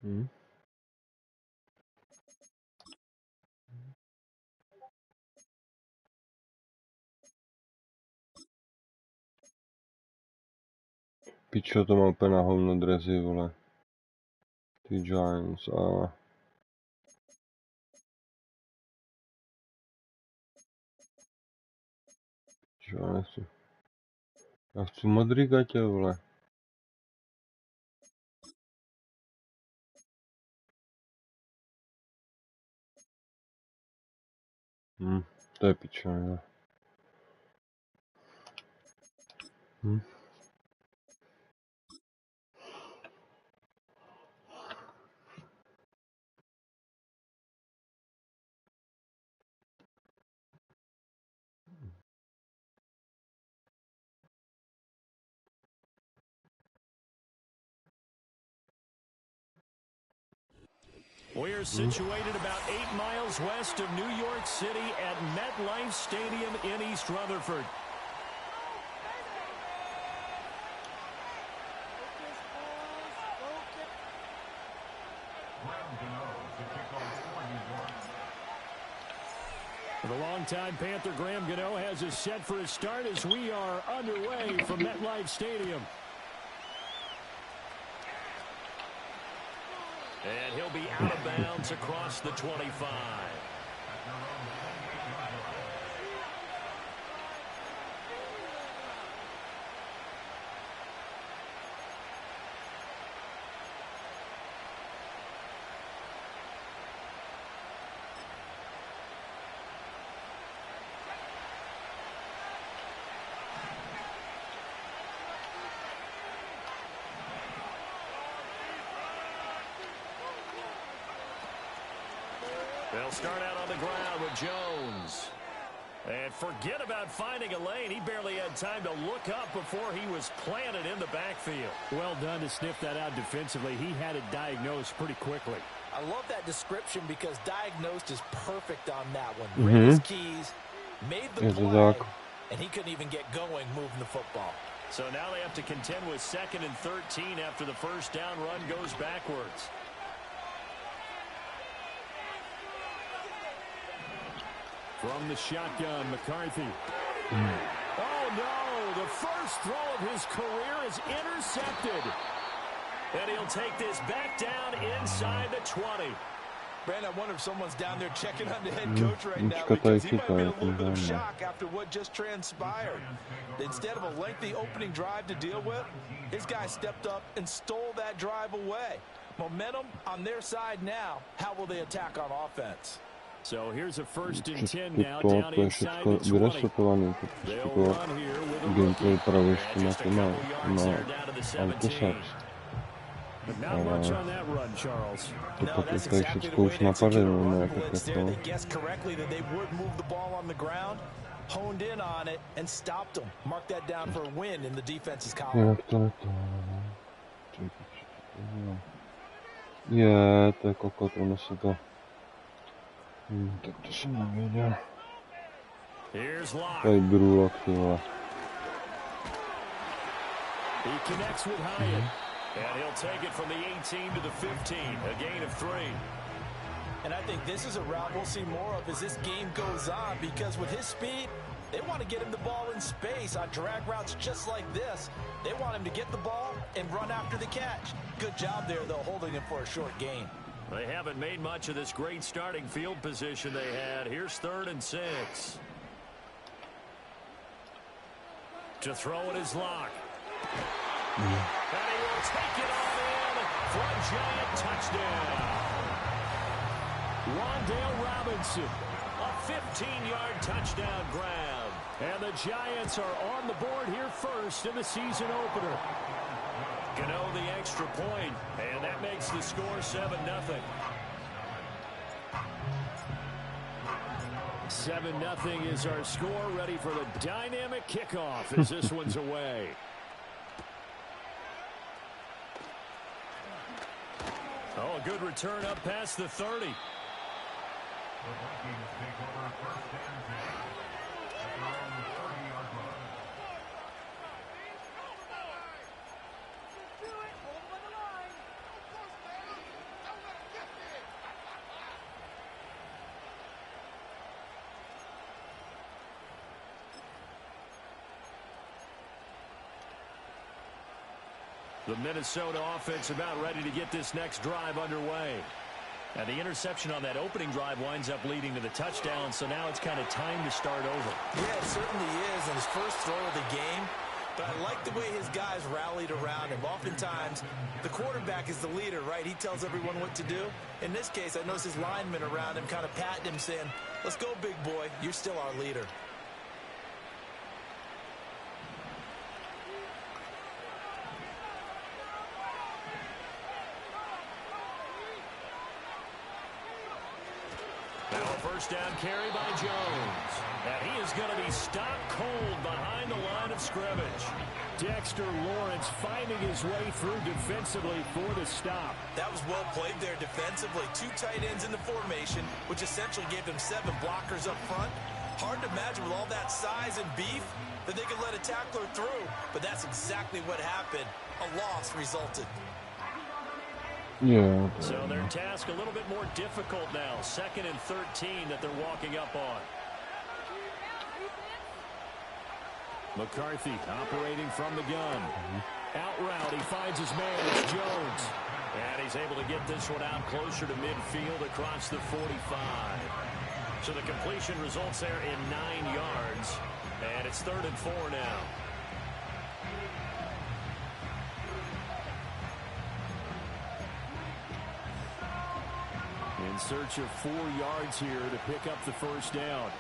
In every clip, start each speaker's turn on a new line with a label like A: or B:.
A: Hmm. Pičo, to má úplně na hovno dresy, vole. Ty Giants a... Čo, já nechci. Já chci modrý gatě, vole. To je pičo, ne?
B: We're situated about 8 miles west of New York City at MetLife Stadium in East Rutherford. The longtime Panther Graham Gano has us set for a start as we are underway from MetLife Stadium. And he'll be out of bounds across the 25. They'll start out on the ground with Jones. And forget about finding a lane. He barely had time to look up before he was planted in the backfield. Well done to sniff that out defensively. He had it diagnosed pretty quickly.
C: I love that description because diagnosed is perfect on that one. Read his keys, made the play, and he couldn't even get going moving the football.
B: So now they have to contend with 2nd and 13 after the first down run goes backwards. From the shotgun, McCarthy. Oh, no. The first throw of his career is intercepted. And he'll take this back down inside the 20.
C: Brand, I wonder if someone's down there checking on the head coach right now because he might be in a little bit of shock after what just transpired. Instead of a lengthy opening drive to deal with, his guy stepped up and stole that drive away. Momentum on their side now. How will they attack on offense?
B: So here's a 1st and 10 now down inside the 20. They'll run here with a rookie. Just a couple yards there down to the 17. But not much on that run, Charles.
C: No, that's exactly the way they executed a run blitz there. They guessed correctly that they would move the ball on the ground, honed in on it, and stopped them. Mark that down for a win in the defense's column.
A: Je, to je kokot, ono se to... tak to jsem nevěděl. Tady brůlok, ty vole.
B: He connects with Hyatt. And he'll take it from the 18 to the 15, a gain of 3.
C: And I think this is a route we'll see more of as this game goes on, because with his speed, they want to get him the ball in space on drag routes just like this. They want him to get the ball and run after the catch. Good job there, though, holding him for a short gain.
B: They haven't made much of this great starting field position they had. Here's 3rd and 6. To throw it is Locke. And he will take it on in for a giant touchdown. Wan'Dale Robinson, a 15-yard touchdown grab. And the Giants are on the board here first in the season opener. Gano the extra point, and that makes the score 7-0. 7-0 is our score, ready for the dynamic kickoff as this one's away. Oh, a good return up past the 30. The Minnesota offense about ready to get this next drive underway. And the interception on that opening drive winds up leading to the touchdown, so now it's kind of time to start over.
C: Yeah, it certainly is, and his first throw of the game. But I like the way his guys rallied around him. Oftentimes, the quarterback is the leader, right? He tells everyone what to do. In this case, I noticed his linemen around him kind of patting him, saying, let's go, big boy. You're still our leader.
B: Now a first down carry by Jones. And he is going to be stopped cold behind the line of scrimmage. Dexter Lawrence finding his way through defensively for the stop.
C: That was well played there defensively. 2 tight ends in the formation, which essentially gave them 7 blockers up front. Hard to imagine with all that size and beef that they could let a tackler through. But that's exactly what happened. A loss resulted.
A: Yeah.
B: So their task a little bit more difficult now. 2nd and 13 that they're walking up on. McCarthy operating from the gun. Out route, he finds his man. It's Jones. And he's able to get this one out closer to midfield across the 45. So the completion results there in 9 yards. And it's 3rd and 4 now. In search of 4 yards here to pick up the first down.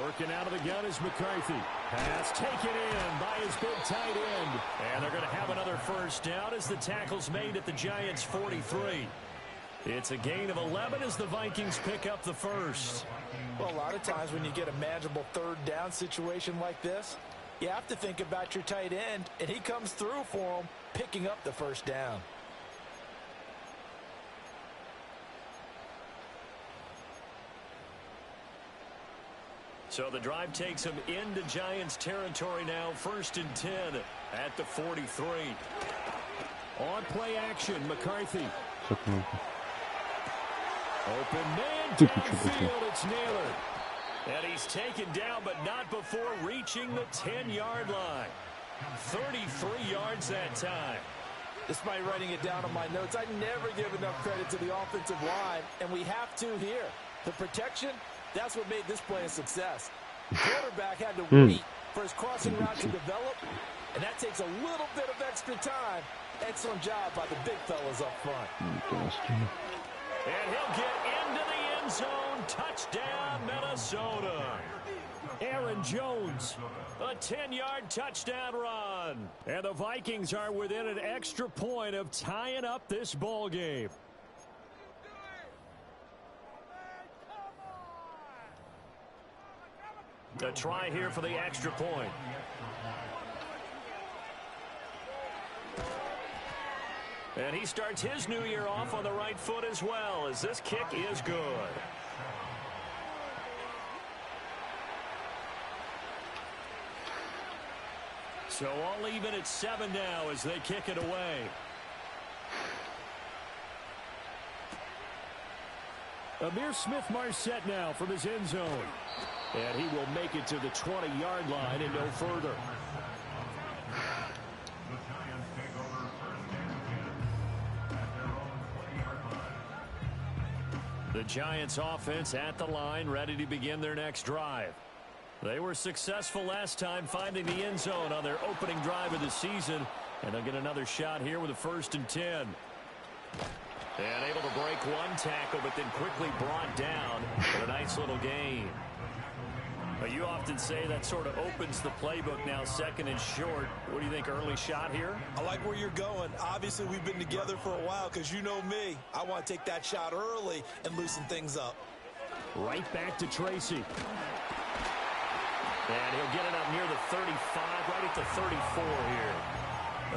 B: Working out of the gun is McCarthy. Pass taken in by his big tight end. And they're going to have another first down as the tackle's made at the Giants' 43. It's a gain of 11 as the Vikings pick up the first.
C: Well, a lot of times when you get a manageable 3rd down situation like this, you have to think about your tight end, and he comes through for him, picking up the first down.
B: So the drive takes him into Giants territory now. 1st and 10 at the 43. On play action, McCarthy. Open man downfield, it's Naylor. And he's taken down, but not before reaching the 10-yard line. 33 yards that time.
C: Despite writing it down on my notes, I never give enough credit to the offensive line, and we have to here. The protection, that's what made this play a success. The quarterback had to wait for his crossing route to develop, and that takes a little bit of extra time. Excellent job by the big fellas up front.
B: And he'll get into the end zone. Touchdown, Minnesota. Aaron Jones, a 10-yard touchdown run. And the Vikings are within an extra point of tying up this ball game. A try here for the extra point. And he starts his new year off on the right foot as well, as this kick is good. So all even at 7 now as they kick it away. Amir Smith-Marset now from his end zone. And he will make it to the 20-yard line and no further. The Giants offense at the line, ready to begin their next drive. They were successful last time finding the end zone on their opening drive of the season. And they'll get another shot here with a 1st and 10. And able to break one tackle, but then quickly brought down for a nice little gain. But you often say that sort of opens the playbook now, 2nd and short. What do you think, early shot here?
C: I like where you're going. Obviously, we've been together for a while because you know me. I want to take that shot early and loosen things up.
B: Right back to Tracy. And he'll get it up near the 35, right at the 34 here.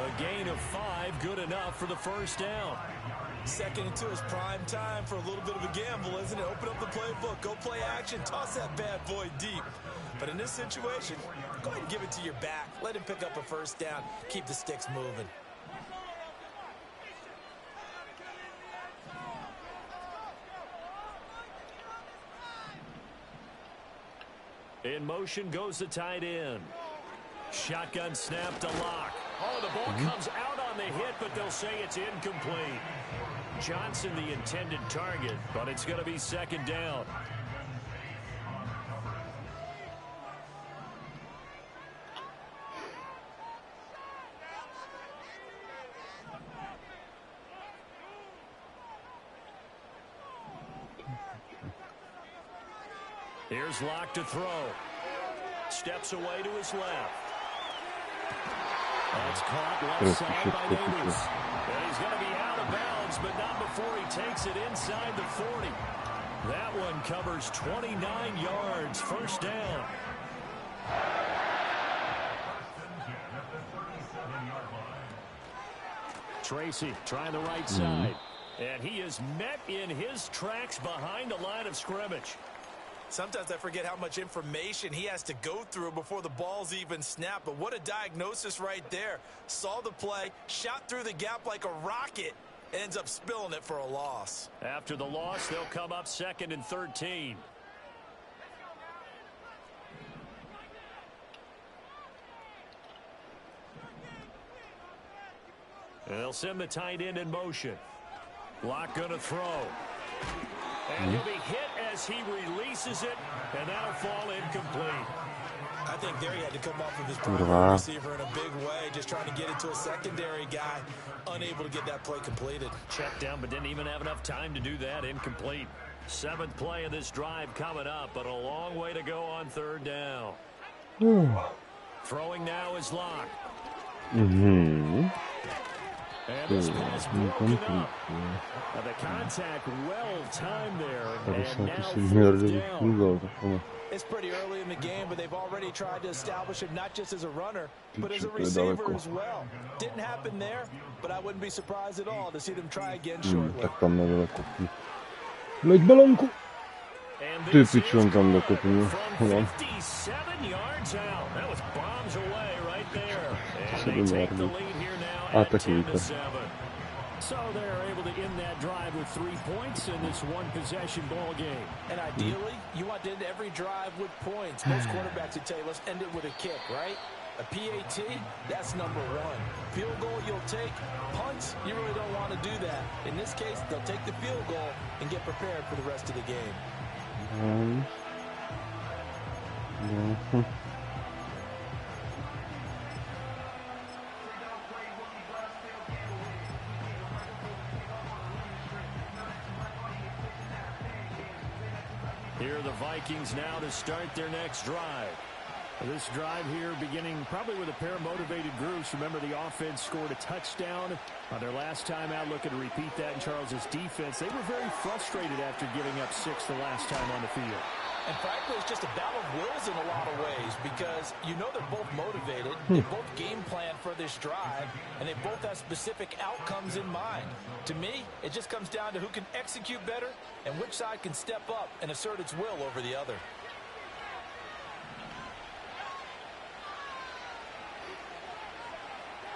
B: A gain of 5, good enough for the first down.
C: 2nd and 2 is prime time for a little bit of a gamble, isn't it? Open up the playbook, go play action, toss that bad boy deep. But in this situation, go ahead and give it to your back. Let him pick up a first down. Keep the sticks moving.
B: In motion goes the tight end. Shotgun snap to Locke. Oh, the ball comes out on the hit, but they'll say it's incomplete. Johnson the intended target, but it's going to be second down. Here's Locke to throw. Steps away to his left. That's caught left side by Neighbors. And he's going to be out of bounds, but not before he takes it inside the 40. That one covers 29 yards. First down. Tracy trying the right side. And he is met in his tracks behind the line of scrimmage.
C: Sometimes I forget how much information he has to go through before the ball's even snapped. But what a diagnosis right there. Saw the play, shot through the gap like a rocket, ends up spilling it for a loss.
B: After the loss, they'll come up 2nd and 13. And they'll send the tight end in motion. Locke going to throw. And he'll be hit as he releases it, and that'll fall incomplete.
C: I think there he had to come off of his primary receiver in a big way, just trying to get it to a secondary guy, unable to get that play completed.
B: Checked down, but didn't even have enough time to do that. Incomplete. 7th play of this drive coming up, but a long way to go on 3rd down. Throwing now is Locke. And this pass broken up. Now the contact well-timed there. And now 4th down.
C: It's pretty early in the game, but they've already tried to establish him not just as a runner, but as a receiver as well. Didn't happen there, but I wouldn't be surprised at all to see them try again shortly.
A: Leď balonku.
B: And
A: Ty
B: this is
A: piču, on tam dokopil.
B: from 57 yards out. That was bombs away right there. And they take the lead here now at 10-7. So they're able to end that drive with 3 points in this one-possession ball game.
C: And ideally, you want to end every drive with points. Most quarterbacks would tell you, let's end it with a kick, right? A PAT, that's number 1. Field goal you'll take. Punts, you really don't want to do that. In this case, they'll take the field goal and get prepared for the rest of the game.
B: Here are the Vikings now to start their next drive. This drive here beginning probably with a pair of motivated groups. Remember, the offense scored a touchdown on their last time out. Looking to repeat that in Charles's defense. They were very frustrated after giving up 6 the last time on the field.
C: And frankly, it's just a battle of wills in a lot of ways because you know they're both motivated. They both game plan for this drive, and they both have specific outcomes in mind. To me, it just comes down to who can execute better and which side can step up and assert its will over the other.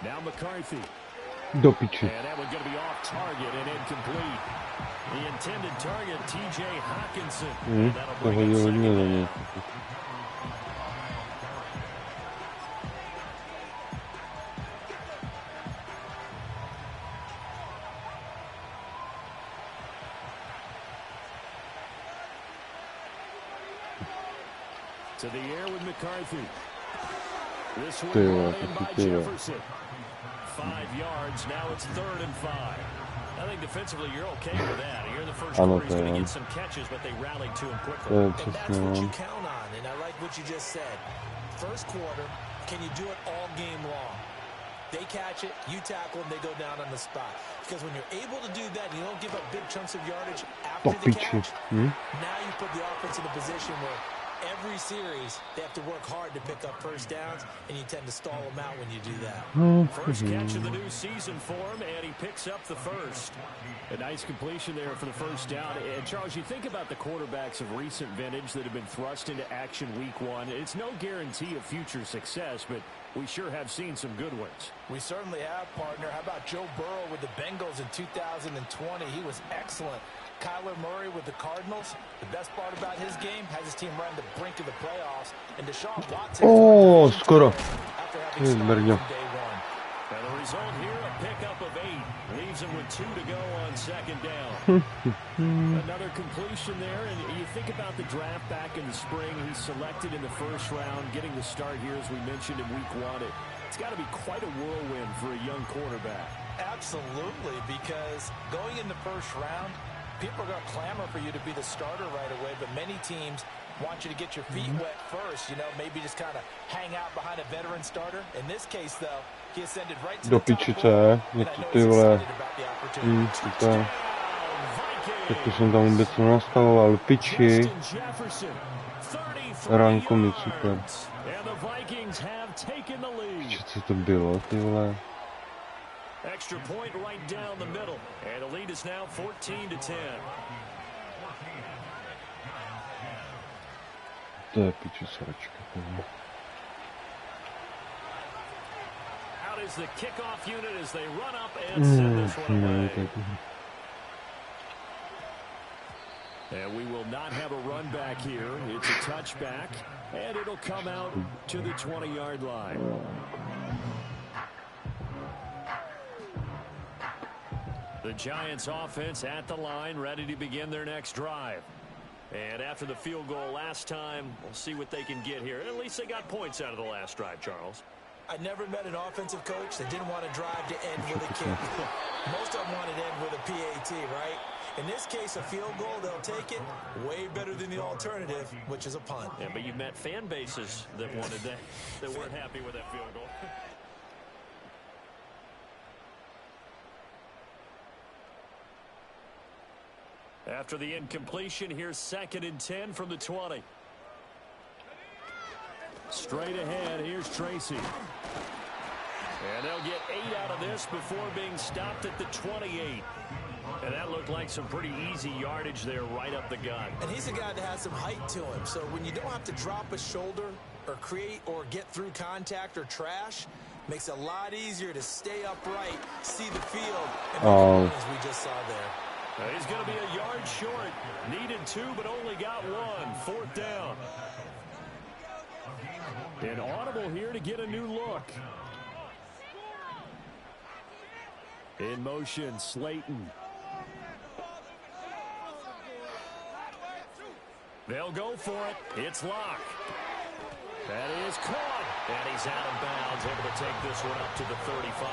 B: Now McCarthy.
A: Do piči.
B: And that one's going to be off target and incomplete. The intended target, T.J. Hawkinson. And that'll bring it second down. To the air with McCarthy. This one brought in by Jefferson. 5 yards. Now it's 3rd and 5. I think defensively you're okay with that. You're the first quarter. He's going to get some catches, but they rallied to him quickly.
C: And that's what you count on, and I like what you just said. First quarter, can you do it all game long? They catch it, you tackle them, they go down on the spot. Because when you're able to do that, you don't give up big chunks of yardage after the catch. Now you put the offense in a position where every series, they have to work hard to pick up first downs, and you tend to stall them out when you do that.
B: First catch of the new season for him, and he picks up the first. A nice completion there for the first down. And, Charles, you think about the quarterbacks of recent vintage that have been thrust into action week 1. It's no guarantee of future success, but we sure have seen some good ones.
C: We certainly have, partner. How about Joe Burrow with the Bengals in 2020? He was excellent. Kyler Murray with the Cardinals. The best part about his game has his team right on the brink of the playoffs. And Deshaun Watson.
A: Oh, skoro.
C: After having started from day 1.
B: 2 to go on second down. Another completion there, and you think about the draft back in the spring. He's selected in the first round, getting the start here, as we mentioned in week 1. It's got to be quite a whirlwind for a young quarterback.
C: Absolutely, because going in the first round, people are going to clamor for you to be the starter right away, but many teams want you to get your feet wet first, you know, maybe just kind of hang out behind a veteran starter. In this case, though, he ascended right to the top floor, and I know he's excited about the opportunity.
A: Super. Tak to jsem tam vůbec nenastavoval. Piči. Ranko mi super. Piči, co to bylo, ty vole?
B: Extra point right down the middle, and the lead is now 14-10.
A: To je piči sračka.
B: Out is the kickoff unit as they run up and send this one away. And we will not have a run back here. It's a touchback, and it'll come out to the 20-yard line. The Giants offense at the line, ready to begin their next drive. And after the field goal last time, we'll see what they can get here. At least they got points out of the last drive, Charles.
C: I never met an offensive coach that didn't want to drive to end with a kick. Most of them wanted to end with a PAT, right? In this case, a field goal, they'll take it. Way better than the alternative, which is a punt.
B: Yeah, but you've met fan bases that wanted that, that weren't happy with that field goal. After the incompletion, here's 2nd and 10 from the 20. Straight ahead, here's Tracy. And they'll get 8 out of this before being stopped at the 28. And that looked like some pretty easy yardage there right up the gut.
C: And he's a guy that has some height to him. So when you don't have to drop a shoulder or create or get through contact or trash, makes it a lot easier to stay upright, see the field, and as we just saw there.
B: He's going to be a yard short. Needed 2, but only got 1. 4th down. An audible here to get a new look. In motion, Slayton. They'll go for it. It's Locke. That is caught. And he's out of bounds, able to take this one up to the 35.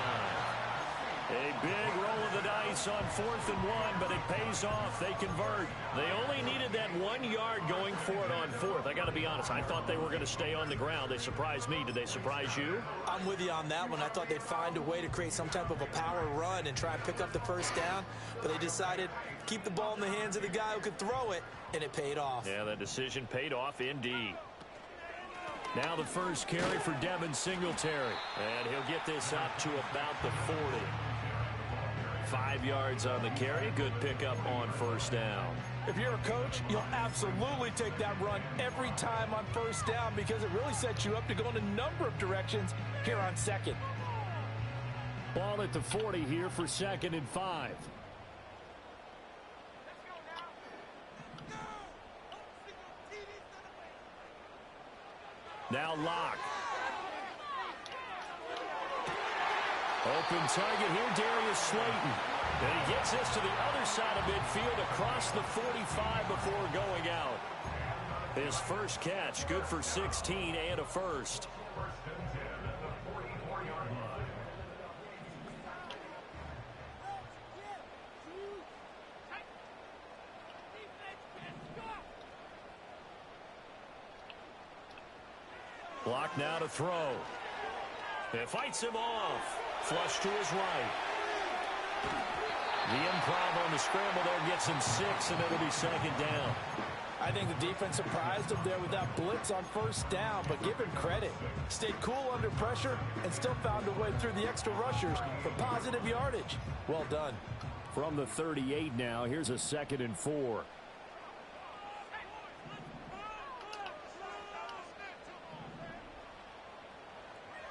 B: A big roll of the dice on 4th and 1, but it pays off. They convert. They only needed that 1 yard going for it on 4th. I got to be honest. I thought they were going to stay on the ground. They surprised me. Did they surprise you?
C: I'm with you on that one. I thought they'd find a way to create some type of a power run and try and pick up the first down, but they decided to keep the ball in the hands of the guy who could throw it, and it paid off.
B: Yeah, that decision paid off indeed. Now the first carry for Devin Singletary, and he'll get this up to about the 40. 5 yards on the carry. Good pickup on 1st down.
C: If you're a coach, you'll absolutely take that run every time on 1st down because it really sets you up to go in a number of directions here on 2nd.
B: Ball at the 40 here for 2nd and 5. Now Locke. Open target here, Darius Slayton. And he gets this to the other side of midfield across the 45 before going out. His first catch, good for 16 and a first. Block now to throw. It fights him off. Flush to his right. The improv on the scramble there gets him 6, and it'll be 2nd down.
C: I think the defense surprised him there with that blitz on 1st down, but give him credit. Stayed cool under pressure and still found a way through the extra rushers for positive yardage. Well done.
B: From the 38 now, here's a 2nd and 4.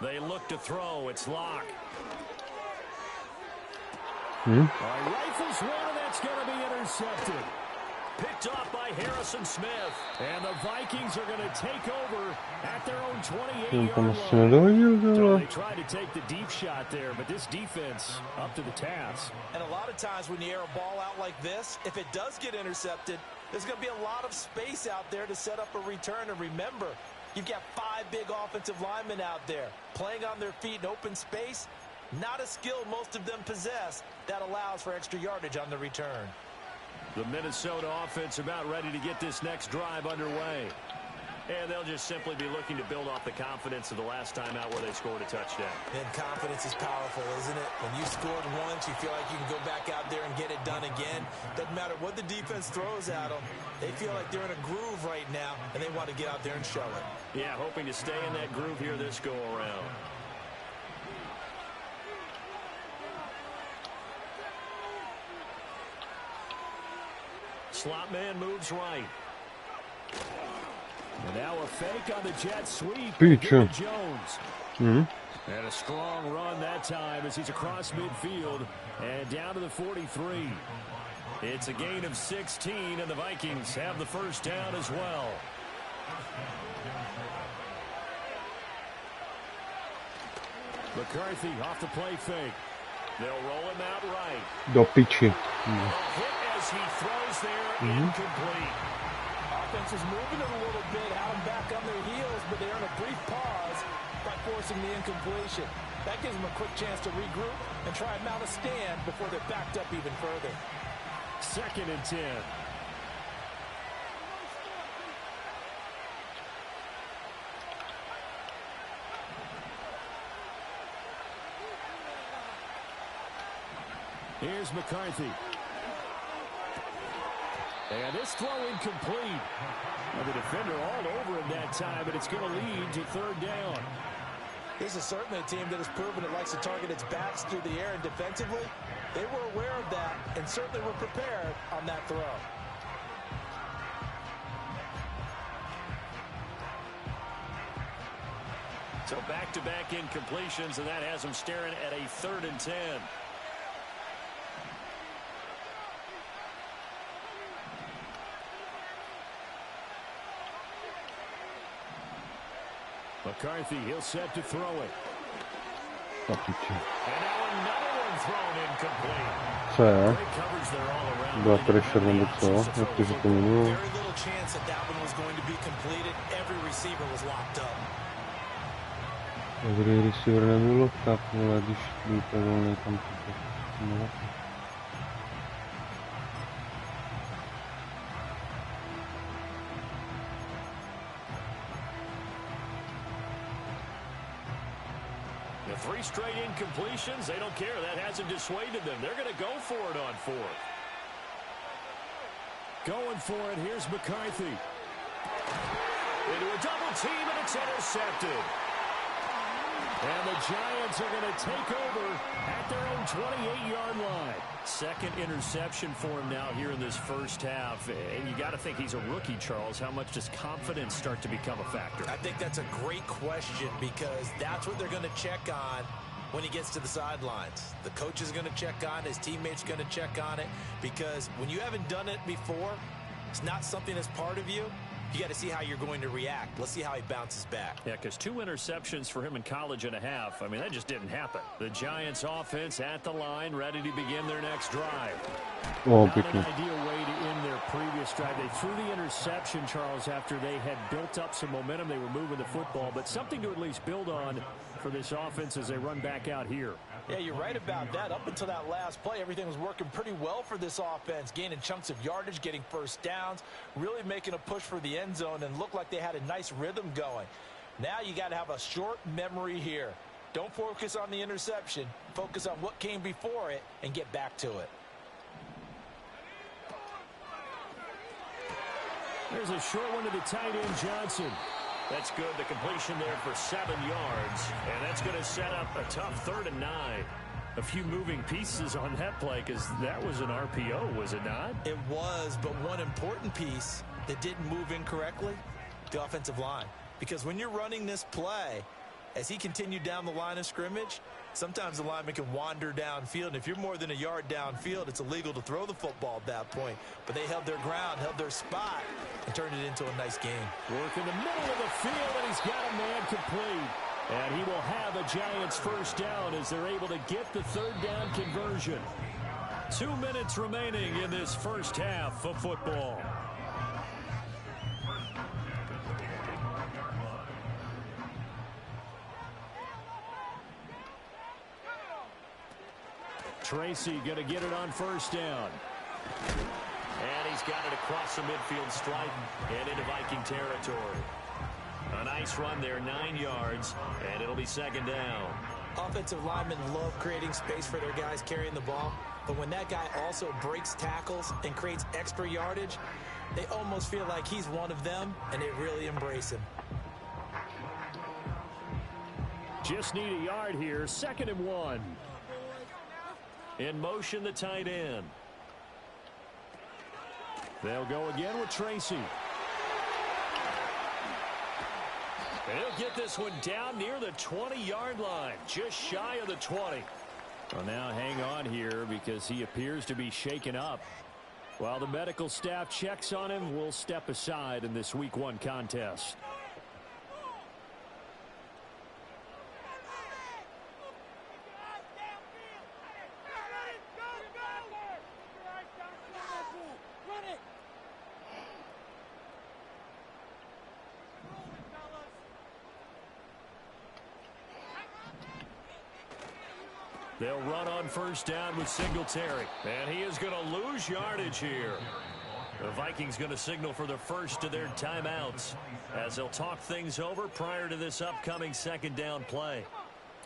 B: They look to throw. It's Locke. Rifles one, and that's going to be intercepted. Picked off by Harrison Smith. And the Vikings are going to take over at their own 28-yard line. So they tried to take the deep shot there, but this defense up to the task.
C: And a lot of times when you air a ball out like this, if it does get intercepted, there's going to be a lot of space out there to set up a return. And remember, you've got 5 big offensive linemen out there playing on their feet in open space. Not a skill most of them possess that allows for extra yardage on the return.
B: The Minnesota offense about ready to get this next drive underway. And they'll just simply be looking to build off the confidence of the last time out where they scored a touchdown.
C: And confidence is powerful, isn't it? When you scored once, you feel like you can go back out there and get it done again. Doesn't matter what the defense throws at them. They feel like they're in a groove right now, and they want to get out there and show it.
B: Yeah, hoping to stay in that groove here this go-around. Slot man moves right. And now a fake on the jet sweep. Jones. And a strong run that time as he's across midfield and down to the 43. It's a gain of 16, and the Vikings have the first down as well. McCarthy off the play fake. They'll roll him out right.
A: Do piči.
B: Hit as he throws there, incomplete.
C: Offense is moving it a little bit, had them back on their heels, but they're in a brief pause by forcing the incompletion. That gives them a quick chance to regroup and try and mount a stand before they're backed up even further.
B: 2nd and 10. Here's McCarthy. And this throw incomplete. And the defender all over him that time, but it's going to lead to 3rd down.
C: This is certainly a team that has proven it likes to target its backs through the air, and defensively, they were aware of that and certainly were prepared on that throw.
B: So back-to-back incompletions, and that has them staring at a 3rd and 10. McCarthy, he'll set to throw it.
A: Do piči.
B: And now another one thrown incomplete.
A: Co je?
B: Great coverage there all around.
A: Byla pressure nebo co? Jak to říkám minul?
C: Very little chance that that one was going to be completed. Every receiver was locked up.
A: Dobrý receiver nebylo, tak vole, když byl tak volný tam to.
B: The 3 straight incompletions, they don't care. That hasn't dissuaded them. They're going to go for it on 4th. Going for it, here's McCarthy. Into a double team, and it's intercepted. And the Giants are going to take over at their own 28-yard line. 2nd interception for him now here in this first half. And you got to think he's a rookie, Charles. How much does confidence start to become a factor?
C: I think that's a great question because that's what they're going to check on when he gets to the sidelines. The coach is going to check on it. His teammates are going to check on it because when you haven't done it before, it's not something that's part of you. You got to see how you're going to react. Let's see how he bounces back.
B: Yeah, because 2 interceptions for him in college and a half. I mean, that just didn't happen. The Giants offense at the line, ready to begin their next drive.
A: Oh,
B: Not an ideal way to end their previous drive. They threw the interception, Charles, after they had built up some momentum. They were moving the football, but something to at least build on for this offense as they run back out here.
C: Yeah, you're right about that. Up until that last play, everything was working pretty well for this offense, gaining chunks of yardage, getting first downs, really making a push for the end zone, and looked like they had a nice rhythm going. Now you got to have a short memory here. Don't focus on the interception. Focus on what came before it and get back to it.
B: There's a short one to the tight end, Johnson. That's good. The completion there for 7 yards. And that's going to set up a tough 3rd and 9. A few moving pieces on that play because that was an RPO, was it not?
C: It was, but one important piece that didn't move incorrectly, the offensive line. Because when you're running this play, as he continued down the line of scrimmage, Sometimes the lineman can wander downfield, and if you're more than a yard downfield, it's illegal to throw the football at that point. But they held their ground, held their spot, and turned it into a nice game.
B: Work in the middle of the field, and he's got a man complete. And he will have a Giants first down as they're able to get the third down conversion. 2 minutes remaining in this first half of football. Tracy going to get it on first down. And he's got it across the midfield stripe and into Viking territory. A nice run there, 9 yards, and it'll be second down.
D: Offensive linemen love creating space for their guys carrying the ball, but when that guy also breaks tackles and creates extra yardage, they almost feel like he's one of them, and they really embrace him.
B: Just need a yard here, 2nd and 1. In motion, the tight end. They'll go again with Tracy. He'll get this one down near the 20-yard line, just shy of the 20. Well, now hang on here because he appears to be shaken up. While the medical staff checks on him, we'll step aside in this Week 1 contest. They'll run on first down with Singletary. And he is going to lose yardage here. The Vikings going to signal for the first of their timeouts as they'll talk things over prior to this upcoming second down play.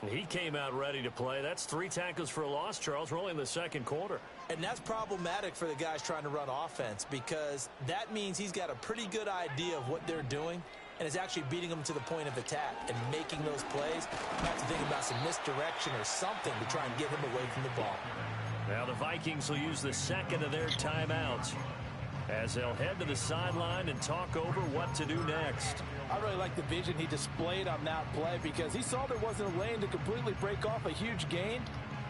B: He came out ready to play. That's 3 tackles for a loss, Charles. We're only in the second quarter.
D: And that's problematic for the guys trying to run offense because that means he's got a pretty good idea of what they're doing and is actually beating them to the point of attack and making those plays. You have to think about some misdirection or something to try and get him away from the ball.
B: Now the Vikings will use the second of their timeouts as they'll head to the sideline and talk over what to do next.
E: I really like the vision he displayed on that play because he saw there wasn't a lane to completely break off a huge gain.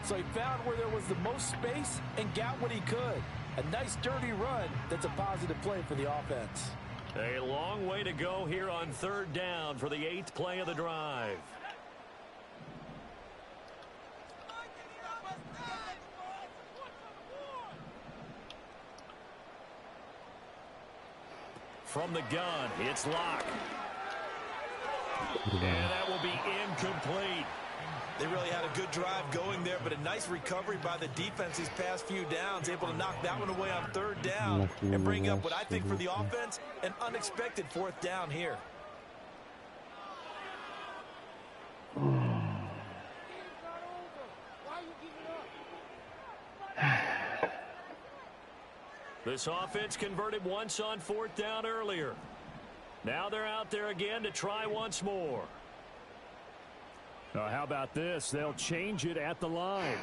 E: So he found where there was the most space and got what he could. A nice dirty run that's a positive play for the offense.
B: A long way to go here on third down for the 8th play of the drive. From the gun, it's Locke. And that will be incomplete.
C: They really had a good drive going there, but a nice recovery by the defense these past few downs, able to knock that one away on third down and bring up what I think for the offense, an unexpected 4th down here.
B: This offense converted once on 4th down earlier. Now they're out there again to try once more. How about this? They'll change it at the line.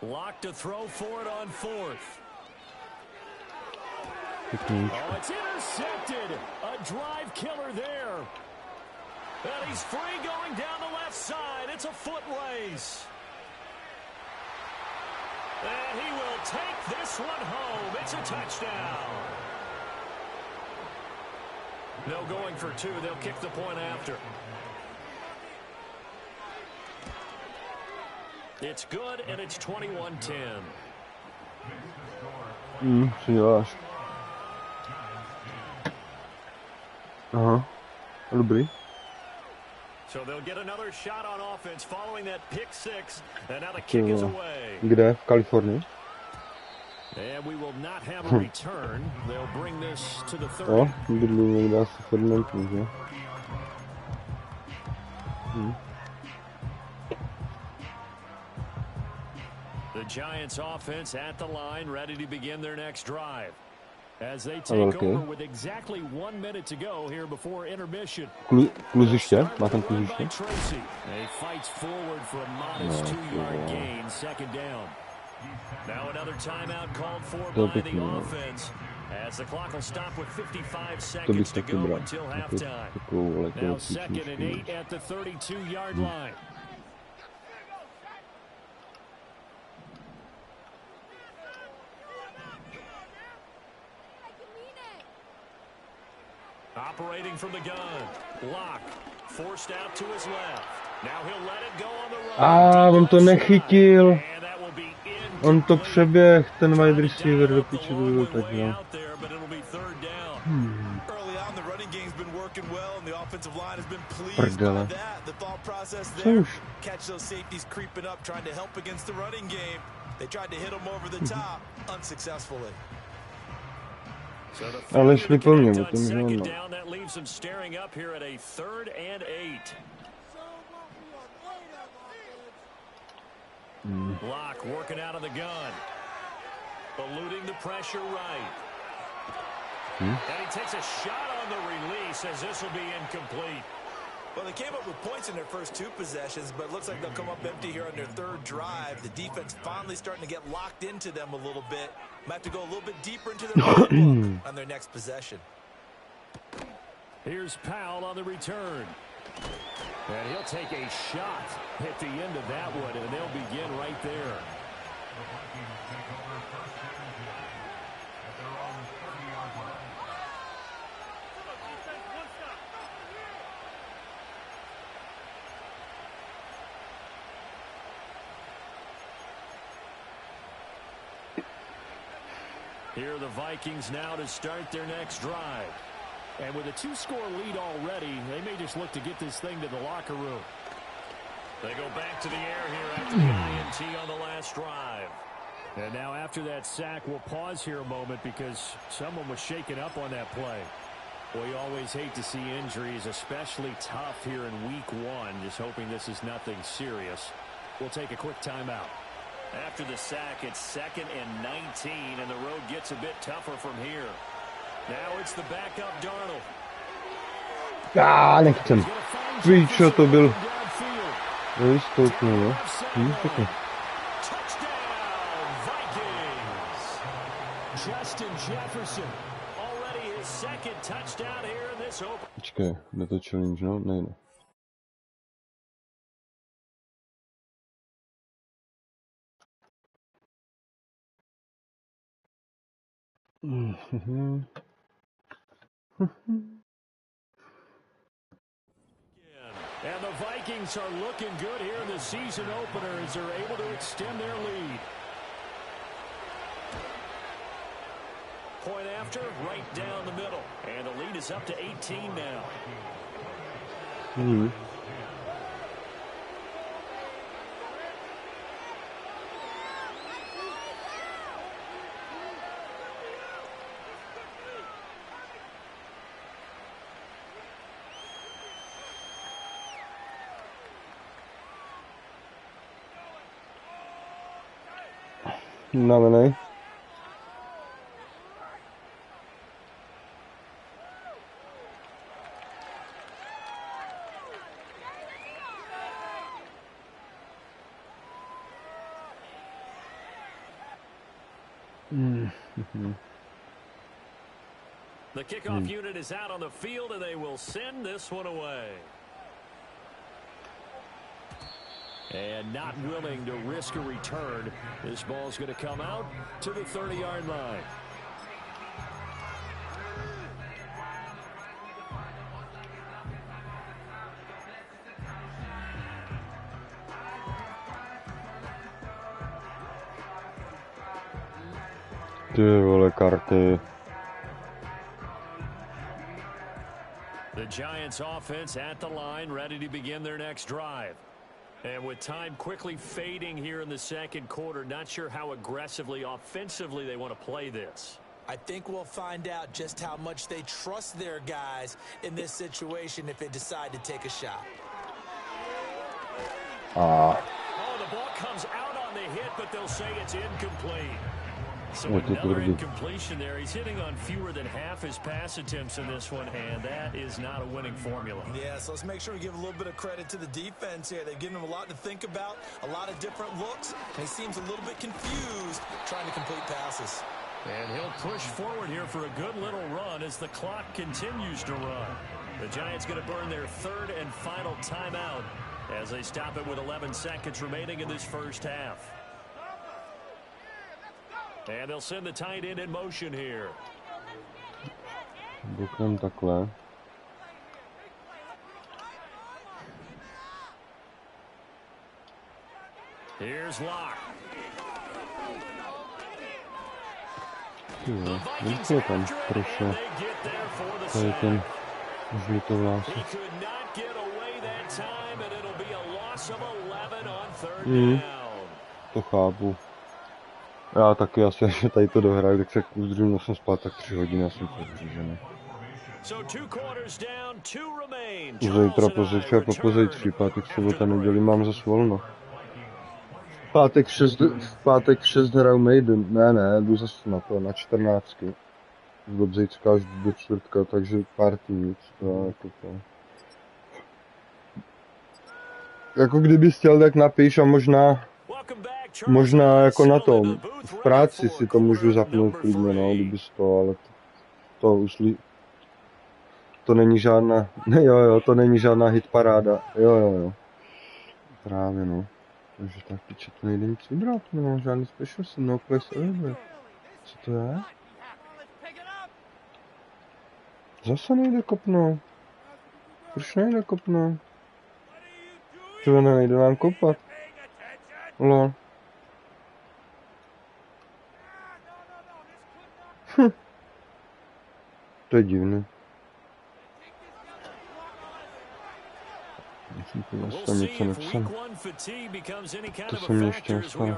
B: Locke to throw for it on 4th. Oh, it's intercepted. A drive killer there. And he's free going down the left side. It's a foot race. And he will take this one home. It's a touchdown. No going for 2. They'll kick the point after. It's good, and it's 21-10.
A: Senhor. Dobrý.
B: So they'll get another shot on offense following that pick 6, and now the kick is away.
A: Kde? V Kalifornii?
B: And we will not have a return. They'll bring this to the 30.
A: Bydlí někde asi v Edmontonu, že?
B: The Giants offense at the line, ready to begin their next drive. As they take over with exactly 1 minute to go here before intermission.
A: Kluziště? Má tam kluziště?
B: He fights forward for a modest 2-yard gain, second down. Now another timeout called for by the offense. As the clock will stop with 55 seconds to go until halftime. Now 2nd and 8 at the 32-yard line. Operating from the gun. Lock. Forced out to his left. Now he'll let it go on the run.
A: On to nechytil. On to přeběh, ten wide receiver do piči, to by byl touchdown. Prdele. Co už? Ale šli po mně, bo to mi žádno.
B: Lock working out of the gun. Eluding the pressure right. And he takes a shot on the release as this will be incomplete.
D: Well, they came up with points in their first 2 possessions, but it looks like they'll come up empty here on their 3rd drive. The defense finally starting to get locked into them a little bit. Might have to go a little bit deeper into their playbook on their next possession.
B: Here's Powell on the return. And he'll take a shot at the end of that one, and they'll begin right there. Here are the Vikings now to start their next drive. And with a 2-score lead already, they may just look to get this thing to the locker room. They go back to the air here after the INT on the last drive. And now after that sack, we'll pause here a moment because someone was shaken up on that play. Well, you always hate to see injuries, especially tough here in week 1. Just hoping this is nothing serious. We'll take a quick timeout. After the sack, it's 2nd and 19, and the road gets a bit tougher from here. Now it's the backup Darnold.
A: Nechcem. Víš, čo to byl? Vystoupnul, jo? Pěkně. Počkej, jde to challenge, no? Nejde.
B: And the Vikings are looking good here in the season opener as they're able to extend their lead. Point after, right down the middle. And the lead is up to 18 now.
A: Unavený.
B: The kickoff unit is out on the field, and they will send this one away. And not willing to risk a return. This ball's going to come out to the 30-yard line.
A: Ty vole, karty.
B: The Giants offense at the line, ready to begin their next drive. And with time quickly fading here in the second quarter, not sure how aggressively, offensively they want to play this.
D: I think we'll find out just how much they trust their guys in this situation if they decide to take a shot.
B: Oh, the ball comes out on the hit, but they'll say it's incomplete. So
A: Je to
B: another
A: tvrdý.
B: incompletion there. He's hitting on fewer than half his pass attempts in this one, and that is not a winning formula.
D: Yeah, so let's make sure we give a little bit of credit to the defense here. They've given him a lot to think about, a lot of different looks, and he seems a little bit confused trying to complete passes.
B: And he'll push forward here for a good little run as the clock continues to run. The Giants going to burn their third and final timeout as they stop it with 11 seconds remaining in this first half. And they'll send the tight end in motion here.
A: Bokem takhle.
B: Here's Locke.
A: Jo, více tam prošel. To je ten žlutovlásek. To chápu. Já taky asi, že tady to dohraju, tak se uzdržím, jsem spát tak 3 hodiny, já jsem podřížený. Zítra pozítří a popozítří, pátek, sobota, neděli mám zase volno. V pátek 6 hraju Maiden, ne, jdu zase na to, na 14. Od zítřka až do čtvrtka, takže pár týdnů, jako to. Jako kdybys chtěl, tak napiš a možná jako na tom, v práci si to můžu zapnout klidně, no, kdybys to, ale to není žádná, to není žádná hitparáda, jo. Právě, no. Takže tak piče, to nejde nic vybrat, nemám žádný special, no place everywhere. Co to je? Zase nejde kopnout. Proč nejde kopnout? Třeba nejde nám kopat. Lol. To je divné. Jsem něco nepsal. To se mi ještě nestalo.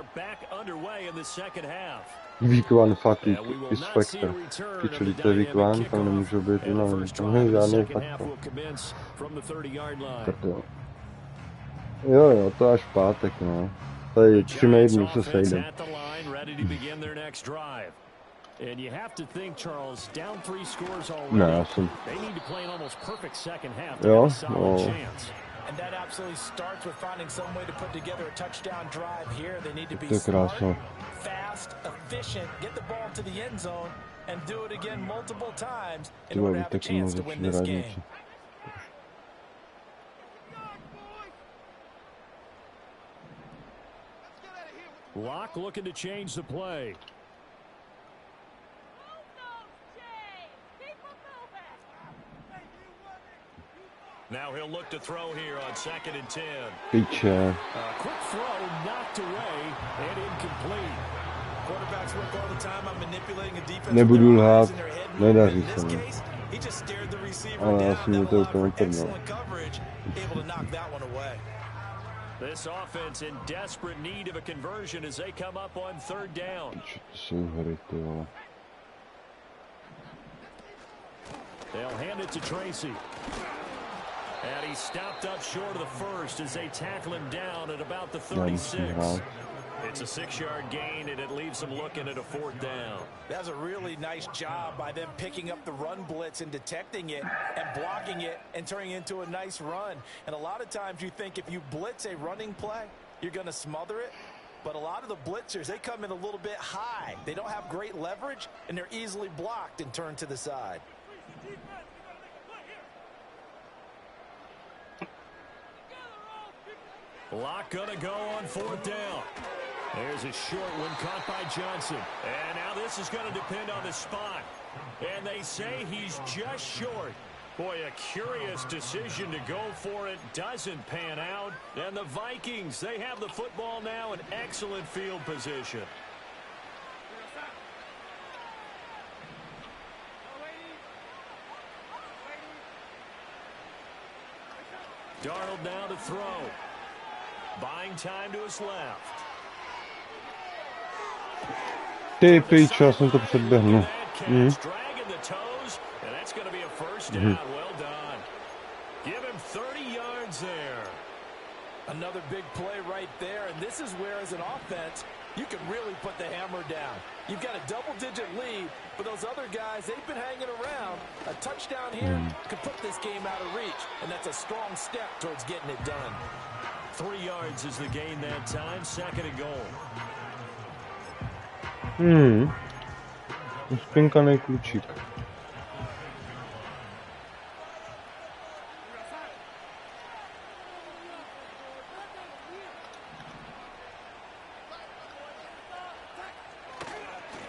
A: Week 1 fatigue is factor. Čili to je week 1, tam nemůžu být unavený. Tam je žádný faktor. Jo, to až v pátek, no. Tady 3 dnů se sejdem.
B: And you have to think, Charles, down 3 scores already.
A: No,
B: they need to play an almost perfect second half to
A: have
B: have a solid chance.
E: And that absolutely starts with finding some way to put together a touchdown drive here. They need to be fast, efficient, get the ball to the end zone, and do it again multiple times in order to have a chance to win this game.
B: Locke looking to change the play. Now he'll look to throw here on 2nd and 10.
A: Piče.
B: Quick throw knocked away and incomplete.
D: Quarterbacks work all the time on manipulating a defense.
A: Nebudu lhát, nedaří se mi. Ale asi mi to úplně trno.
B: This offense in desperate need of a conversion as they come up on 3rd down.
A: Piče, to jsou hry, ty vole.
B: They'll hand it to Tracy. And he stopped up short of the first as they tackle him down at about the 36. It's a 6-yard gain, and it leaves them looking at a 4th down.
E: That's a really nice job by them picking up the run blitz and detecting it and blocking it and turning it into a nice run. And a lot of times you think if you blitz a running play, you're going to smother it. But a lot of the blitzers, they come in a little bit high. They don't have great leverage, and they're easily blocked and turned to the side.
B: Locke gonna go on 4th down. There's a short one caught by Johnson. And now this is going to depend on the spot. And they say he's just short. Boy, a curious decision to go for it. Doesn't pan out. And the Vikings, they have the football now in excellent field position. Darnold now to throw. Buying time to his left.
A: Ty piče, já jsem to předběhnul.
E: Another big play right there, and this is where, as an offense, you can really put the hammer down. You've got a double-digit lead, but those other guys, they've been hanging around. A touchdown here could put this game out of reach, and that's a strong step towards getting it done.
B: 3 yards is the gain that time. 2nd and goal.
A: Spinkaný klučík.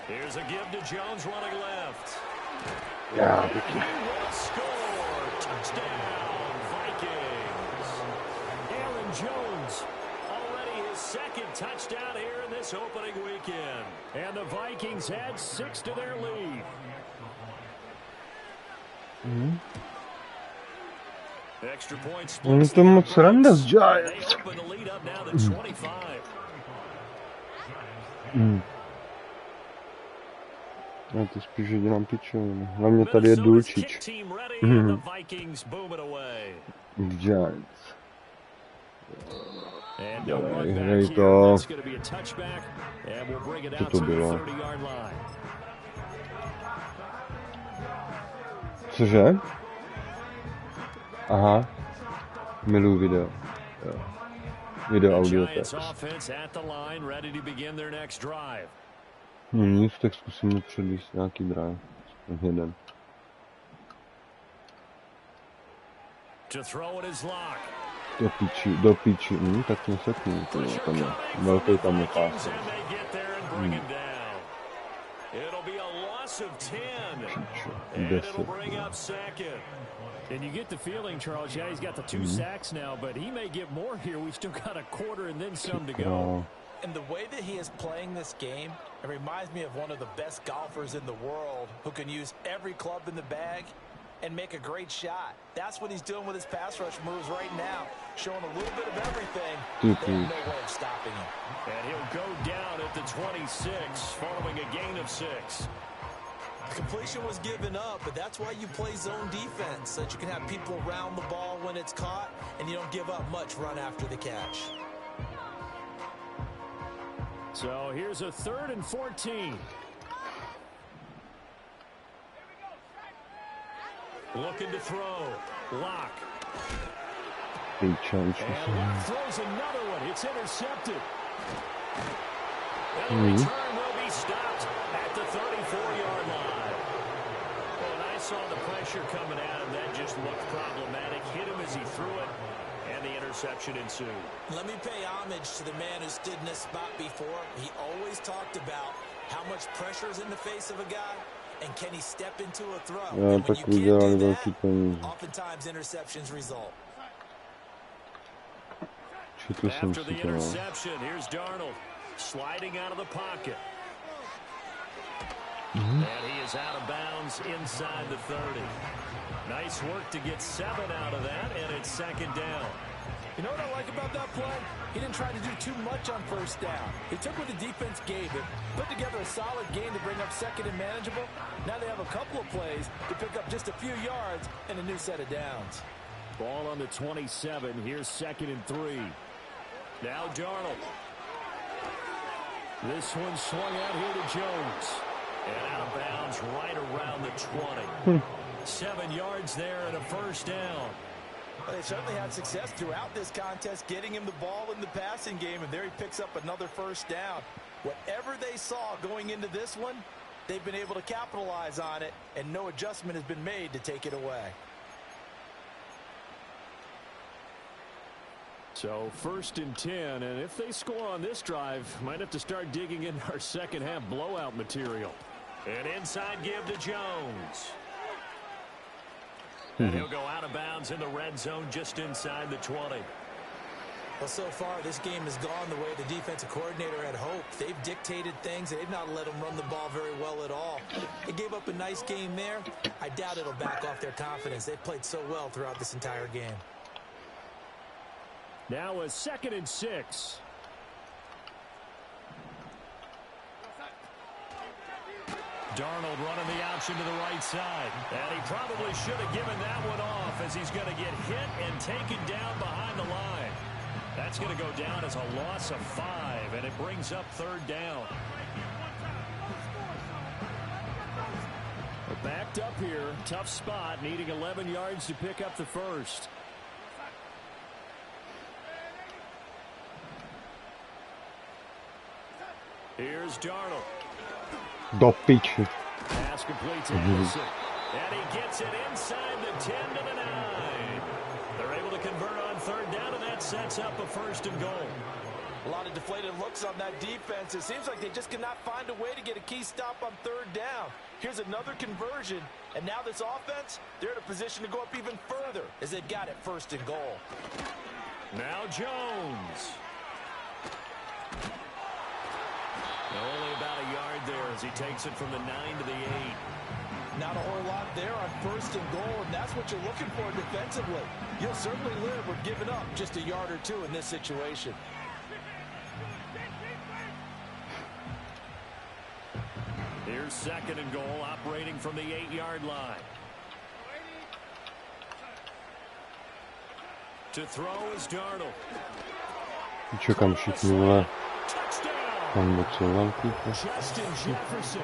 B: Here's a give to Jones running left.
A: Já
B: Score! Touchdown, Vikings. Aaron Jones, already his 2nd touchdown here in this opening weekend. And the Vikings add 6 to their lead. Extra points.
A: Oni to moc sranda z Giants.
B: They open the lead up now to 25.
A: Já to spíš dělám pičovinu. Hlavně tady je Dulčič. Giants. Hrej to. Co to bylo? Cože? Aha. Miluji video. Jo. Video, audio, text. Nic, tak zkusíme předvíst nějaký drive. Jeden. Do píči, tak mě seknu, tam je. Velký tam je pás.
B: And you get the feeling, Charles, yeah, he's got the 2 sacks now, but he may get more here. We've still got a quarter and then some to go.
E: And the way that he is playing this game, it reminds me of one of the best golfers in the world who can use every club in the bag and make a great shot. That's what he's doing with his pass rush moves right now, showing a little bit of everything. There's no way of stopping him.
B: And he'll go down at the 26 following a gain of 6.
D: Completion was given up, but that's why you play zone defense, so that you can have people around the ball when it's caught, and you don't give up much run after the catch.
B: So here's a 3rd and 14. Looking to throw. Lock.
A: Big chance.
B: And Lock throws another one. It's intercepted. And the return will be stopped at the 34-yard line. Well, when I saw the pressure coming at him, that just looked problematic. Hit him as he threw it, and the interception ensued.
D: Let me pay homage to the man who stood in this spot before. He always talked about how much pressure is in the face of a guy, and can he step into a throw. And when you can't do that, oftentimes interceptions result.
B: After the interception, here's Darnold sliding out of the pocket. And he is out of bounds inside the 30. Nice work to get 7 out of that, and it's 2nd down.
E: You know what I like about that play? He didn't try to do too much on 1st down. He took what the defense gave him, put together a solid game to bring up 2nd and manageable. Now they have a couple of plays to pick up just a few yards and a new set of downs.
B: Ball on the 27. Here's 2nd and 3. Now Darnold. This one swung out here to Jones. And out of bounds right around the 20. 7 yards there and a 1st down.
E: Well, they certainly had success throughout this contest, getting him the ball in the passing game, and there he picks up another 1st down. Whatever they saw going into this one, they've been able to capitalize on it, and no adjustment has been made to take it away.
B: So 1st and 10, and if they score on this drive, might have to start digging in our second half blowout material. An inside give to Jones. And he'll go out of bounds in the red zone just inside the 20.
D: Well, so far, this game has gone the way the defensive coordinator had hoped. They've dictated things. They've not let them run the ball very well at all. They gave up a nice game there. I doubt it'll back off their confidence. They've played so well throughout this entire game.
B: Now a 2nd and 6. Darnold running the option to the right side. And he probably should have given that one off as he's going to get hit and taken down behind the line. That's going to go down as a loss of 5, and it brings up 3rd down. They're backed up here. Tough spot, needing 11 yards to pick up the first. Here's Darnold.
A: Do piči.
B: Pass complete to Wilson. And he gets it inside the 10 to the 9. They're able to convert on 3rd down, and that sets up a 1st and goal.
E: A lot of deflated looks on that defense. It seems like they just cannot find a way to get a key stop on 3rd down. Here's another conversion, and now this offense, they're in a position to go up even further as they've got it 1st and goal.
B: Now Jones. Only about a yard there as he takes it from the 9 to the 8.
E: Not a whole lot there on 1st and goal, and that's what you're looking for defensively. You'll certainly live with giving up just a yard or 2 in this situation.
B: Here's 2nd and goal, operating from the 8-yard line. To throw is Darnold.
A: Čekám všichni, vole. Tam docela velký.
B: Justin Jefferson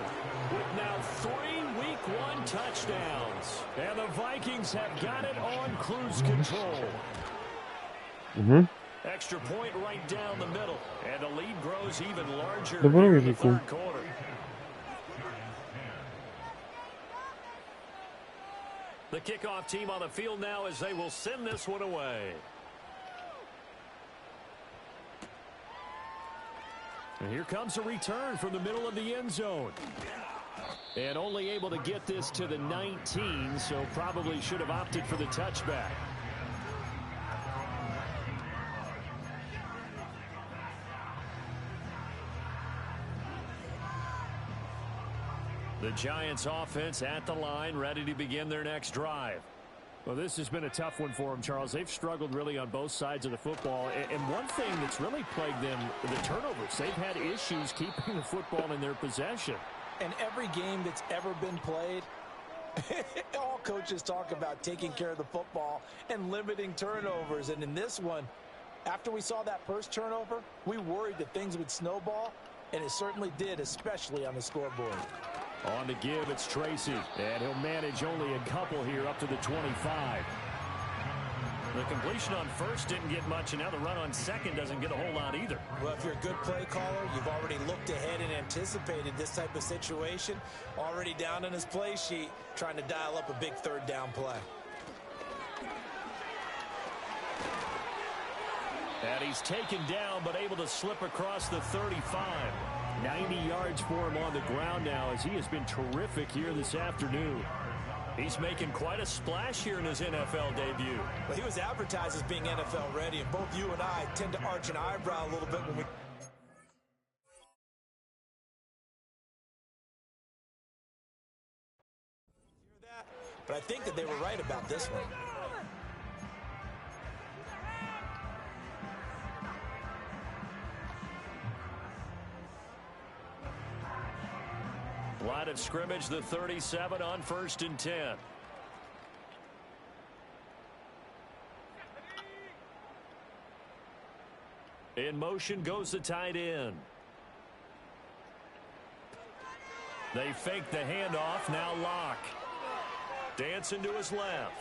B: with now 3 Week 1 touchdowns. And the Vikings have got it on cruise control. Extra point right down the middle. And the lead grows even larger here in the 3rd quarter. The kickoff team on the field now as they will send this one away. And here comes a return from the middle of the end zone. And only able to get this to the 19, so probably should have opted for the touchback. The Giants offense at the line, ready to begin their next drive. Well, this has been a tough one for them, Charles. They've struggled really on both sides of the football. And one thing that's really plagued them, the turnovers. They've had issues keeping the football in their possession.
E: And every game that's ever been played, all coaches talk about taking care of the football and limiting turnovers. And in this one, after we saw that first turnover, we worried that things would snowball, and it certainly did, especially on the scoreboard.
B: On to give, it's Tracy, and he'll manage only a couple here up to the 25. The completion on 1st didn't get much, and now the run on 2nd doesn't get a whole lot either.
D: Well, if you're a good play caller, you've already looked ahead and anticipated this type of situation. Already down on his play sheet, trying to dial up a big 3rd down play.
B: And he's taken down, but able to slip across the 35. 90 yards for him on the ground now as he has been terrific here this afternoon. He's making quite a splash here in his NFL debut.
D: Well, he was advertised as being NFL ready, and both you and I tend to arch an eyebrow a little bit when we... But I think that they were right about this one.
B: Line of scrimmage, the 37 on 1st and 10. In motion goes the tight end. They fake the handoff, now Locke. Dancing to his left.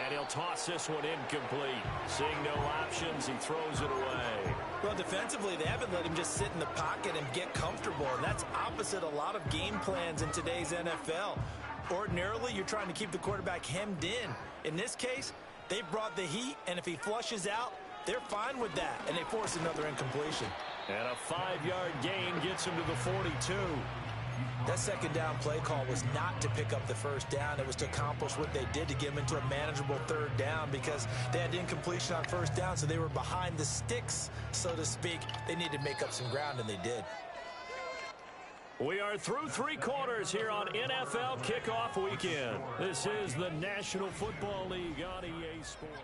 B: And he'll toss this one incomplete. Seeing no options, he throws it away.
D: Well, defensively, they haven't let him just sit in the pocket and get comfortable. And that's opposite a lot of game plans in today's NFL. Ordinarily, you're trying to keep the quarterback hemmed in. In this case, they brought the heat, and if he flushes out, they're fine with that. And they force another incompletion.
B: And a 5-yard gain gets him to the 42.
D: That 2nd down play call was not to pick up the 1st down. It was to accomplish what they did to get him into a manageable 3rd down because they had incompletion on 1st down, so they were behind the sticks, so to speak. They needed to make up some ground, and they did.
B: We are through 3 quarters here on NFL Kickoff Weekend. This is the National Football League on EA Sports.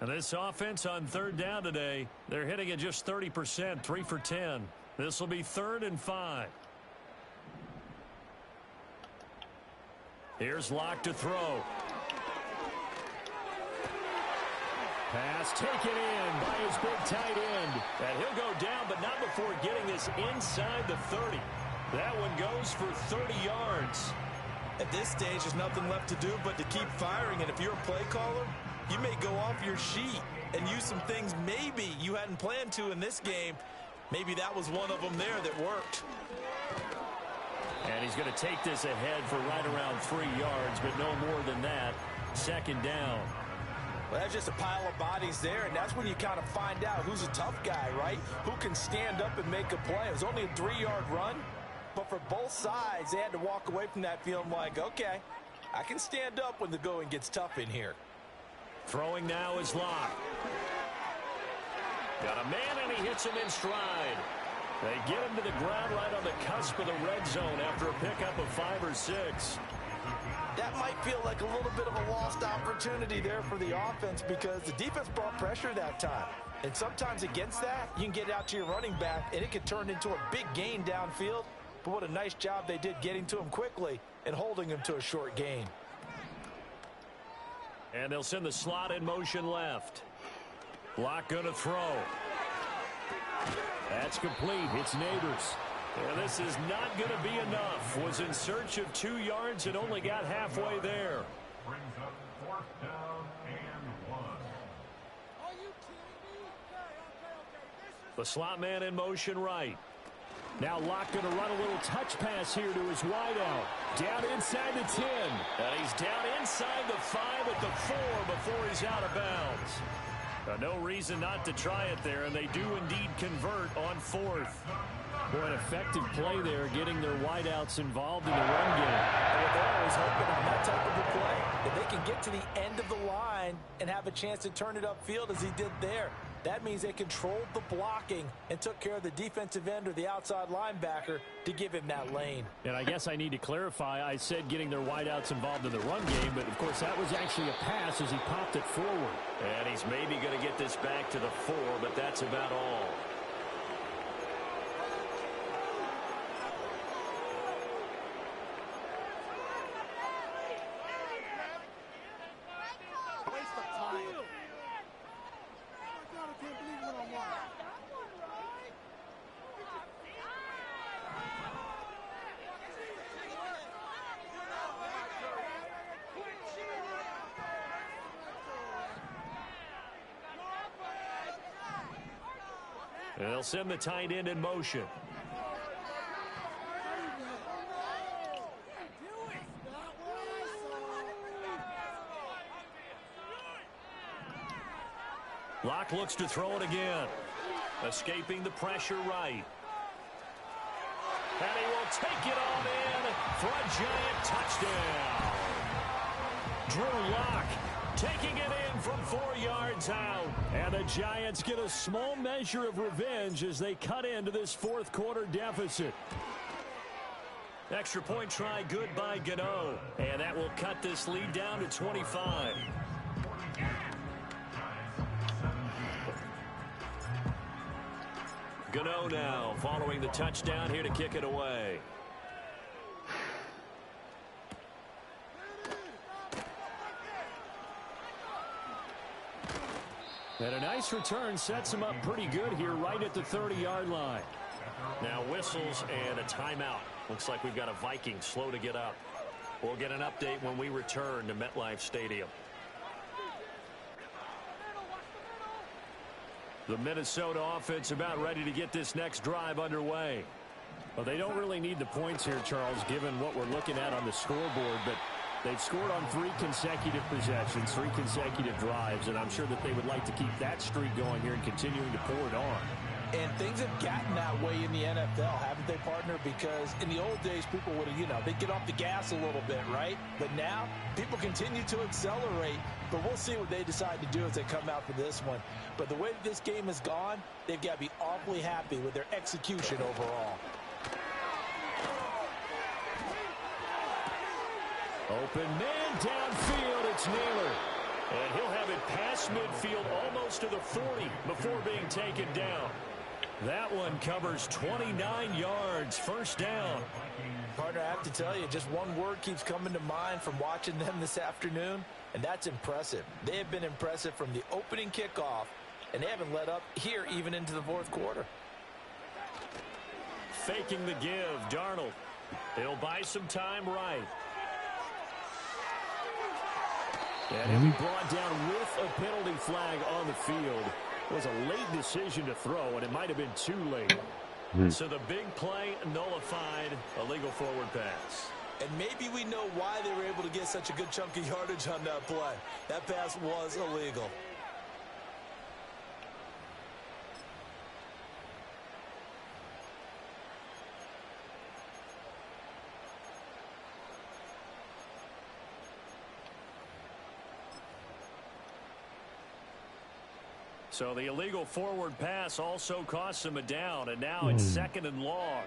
B: And this offense on third down today, they're hitting at just 30%, 3 for 10. This will be 3rd and 5. Here's Locke to throw. Pass taken in by his big tight end. And he'll go down, but not before getting this inside the 30. That one goes for 30 yards.
C: At this stage, there's nothing left to do but to keep firing. And if you're a play caller, you may go off your sheet and use some things maybe you hadn't planned to in this game. Maybe that was one of them there that worked.
B: And he's going to take this ahead for right around 3 yards, but no more than that. 2nd down.
E: Well, that's just a pile of bodies there, and that's when you kind of find out who's a tough guy, right? Who can stand up and make a play. It was only a 3-yard run, but for both sides, they had to walk away from that feeling like, okay, I can stand up when the going gets tough in here.
B: Throwing now is Locke. Got a man, and he hits him in stride. They get him to the ground right on the cusp of the red zone after a pickup of 5 or 6.
E: That might feel like a little bit of a lost opportunity there for the offense because the defense brought pressure that time. And sometimes against that, you can get out to your running back, and it can turn into a big gain downfield. But what a nice job they did getting to him quickly and holding him to a short gain.
B: And they'll send the slot in motion left. Locke going to throw. That's complete. It's Neighbors. And this is not going to be enough. Was in search of 2 yards and only got halfway there.
F: Brings up 4th down and 1.
B: The slot man in motion right. Now Locke going to run a little touch pass here to his wideout. Down inside the 10. And he's down inside the 5 at the 4 before he's out of bounds. No reason not to try it there, and they do indeed convert on 4th. Boy, an effective play there, getting their wideouts involved in the run game.
E: And what they're always hoping on that type of a play, if they can get to the end of the line and have a chance to turn it upfield as he did there, that means they controlled the blocking and took care of the defensive end or the outside linebacker to give him that lane.
B: And I guess I need to clarify, I said getting their wideouts involved in the run game, but of course that was actually a pass as he popped it forward. And he's maybe going to get this back to the 4, but that's about all. They'll send the tight end in motion. Locke looks to throw it again. Escaping the pressure right. And he will take it on in for a giant touchdown. Drew Locke taking it in from 4 yards out. And the Giants get a small measure of revenge as they cut into this 4th quarter deficit. Extra point try good by Gano. And that will cut this lead down to 25. Gano now following the touchdown here to kick it away. And a nice return sets him up pretty good here right at the 30-yard line. Now whistles and a timeout. Looks like we've got a Viking slow to get up. We'll get an update when we return to MetLife Stadium. The Minnesota offense about ready to get this next drive underway. Well, they don't really need the points here, Charles, given what we're looking at on the scoreboard, but they've scored on 3 consecutive possessions, 3 consecutive drives, and I'm sure that they would like to keep that streak going here and continuing to pour it on.
E: And things have gotten that way in the NFL, haven't they, partner? Because in the old days, people would have, they'd get off the gas a little bit, right? But now, people continue to accelerate, but we'll see what they decide to do as they come out for this one. But the way this game has gone, they've got to be awfully happy with their execution overall.
B: Open man downfield, it's Naylor. And he'll have it past midfield almost to the 40 before being taken down. That one covers 29 yards, first down.
E: Partner, I have to tell you, just one word keeps coming to mind from watching them this afternoon, and that's impressive. They have been impressive from the opening kickoff, and they haven't let up here even into the fourth quarter.
B: Faking the give, Darnold. He'll buy some time right. And he'll be brought down with a penalty flag on the field. It was a late decision to throw, and it might have been too late. So the big play nullified, a legal forward pass.
D: And maybe we know why they were able to get such a good chunk of yardage on that play. That pass was illegal.
B: So the illegal forward pass also costs him a down, and now it's second and long.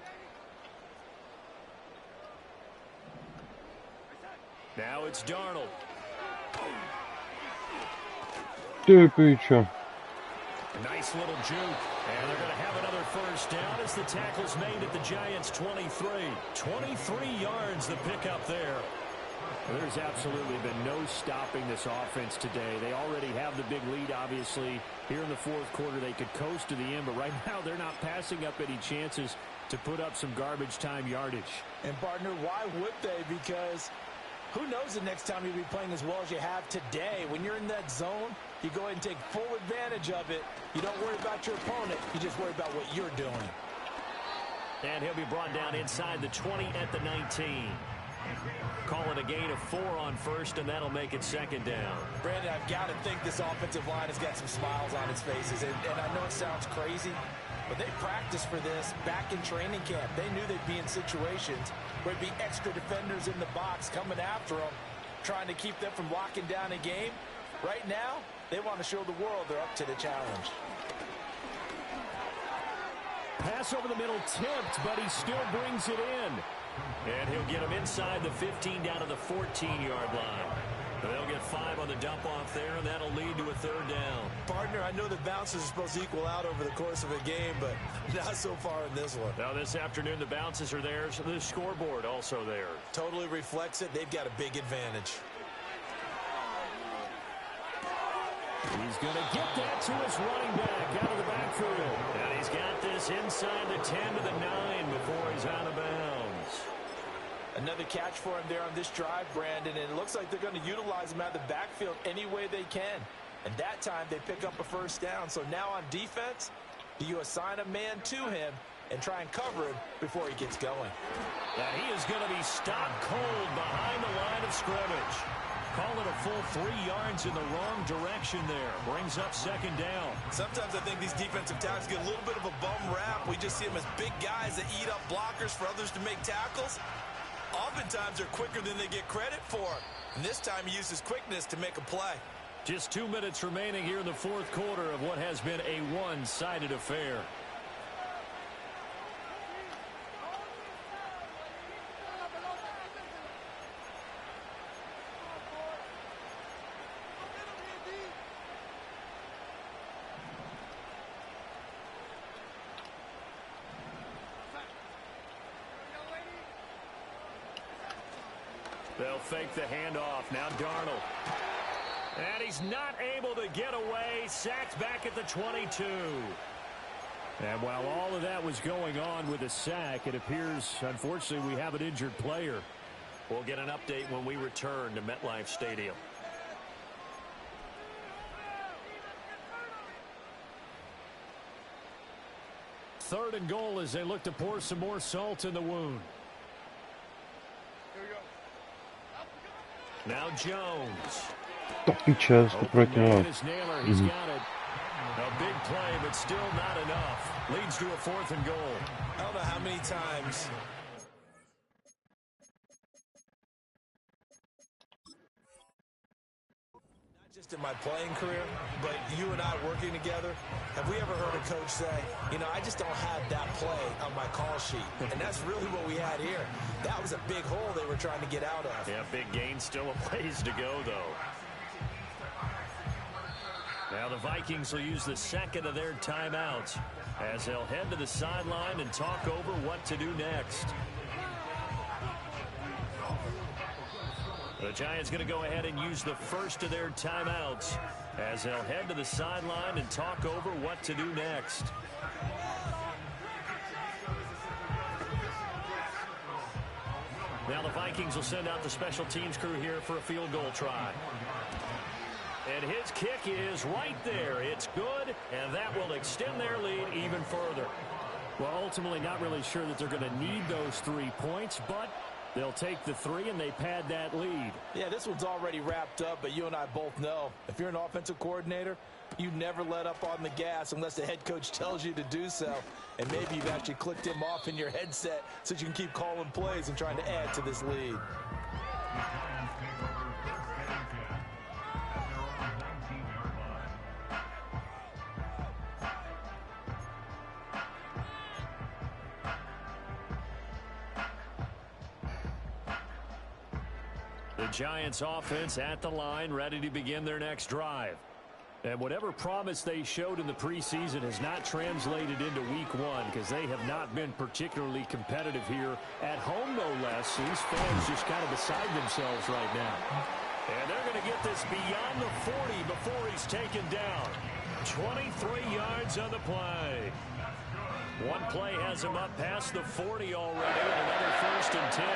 B: Now it's Darnold. Nice little juke. And they're going to have another first down as the tackle's made at the Giants' 23. 23 yards the pickup there.
G: There's absolutely been no stopping this offense today. They already have the big lead, obviously. Here in the fourth quarter, they could coast to the end, but right now they're not passing up any chances to put up some garbage time yardage.
E: And, partner, why would they? Because who knows the next time you'll be playing as well as you have today. When you're in that zone, you go ahead and take full advantage of it. You don't worry about your opponent. You just worry about what you're doing.
B: And he'll be brought down inside the 20 at the 19. Call it a gain of 4 on first, and that'll make it second down.
D: Brandon, I've got to think this offensive line has got some smiles on its faces. And I know it sounds crazy, but they practiced for this back in training camp. They knew they'd be in situations where there'd be extra defenders in the box coming after them, trying to keep them from locking down a game. Right now, they want to show the world they're up to the challenge.
B: Pass over the middle tipped, but he still brings it in. And he'll get him inside the 15 down to the 14-yard line. They'll get 5 on the dump-off there, and that'll lead to a third down.
D: Partner, I know the bounces are supposed to equal out over the course of a game, but not so far in this one.
B: Now this afternoon, the bounces are there, so the scoreboard also there.
D: Totally reflects it. They've got a big advantage.
B: He's going to get that to his running back out of the backfield. And he's got this inside the 10 to the 9 before he's out of bounds.
E: Another catch for him there on this drive, Brandon, and it looks like they're going to utilize him out of the backfield any way they can. And that time they pick up a first down. So now on defense, do you assign a man to him and try and cover him before he gets going?
B: Now he is going to be stopped cold behind the line of scrimmage. Call it a full 3 yards in the wrong direction there. Brings up second down.
D: Sometimes I think these defensive tackles get a little bit of a bum rap. We just see them as big guys that eat up blockers for others to make tackles. Oftentimes they're quicker than they get credit for. And this time he uses quickness to make a play.
B: Just 2 minutes remaining here in the fourth quarter of what has been a one-sided affair. They'll fake the handoff. Now Darnold. And he's not able to get away. Sacked back at the 22.
G: And while all of that was going on with a sack, it appears, unfortunately, we have an injured player.
B: We'll get an update when we return to MetLife Stadium. Third and goal as they look to pour some more salt in the wound. Now Jones.
A: To piče, to proti
B: Man is Naylor. He's got it. A big play, but still not enough. Leads to a fourth and goal.
D: I don't know how many times not just in my playing career, but you and I working together, have we ever heard a coach say, you know, I just don't have that play on my call sheet? And that's really what we had here. That was a big hole they were trying to get out of.
B: Yeah, big gain, still a ways to go, though. Now the Vikings will use the second of their timeouts as they'll head to the sideline and talk over what to do next. The Giants going to go ahead and use the first of their timeouts as they'll head to the sideline and talk over what to do next. Now the Vikings will send out the special teams crew here for a field goal try. And his kick is right there. It's good, and that will extend their lead even further.
G: Well, ultimately not really sure that they're going to need those 3 points, but they'll take the 3 and they pad that lead.
E: Yeah, this one's already wrapped up, but you and I both know if you're an offensive coordinator, you never let up on the gas unless the head coach tells you to do so. And maybe you've actually clicked him off in your headset so you can keep calling plays and trying to add to this lead.
B: The Giants offense at the line, ready to begin their next drive.
G: And whatever promise they showed in the preseason has not translated into week 1 because they have not been particularly competitive here at home, no less. These fans just kind of beside themselves right now.
B: And they're going to get this beyond the 40 before he's taken down. 23 yards on the play. One play has him up past the 40 already, and another 1st and 10.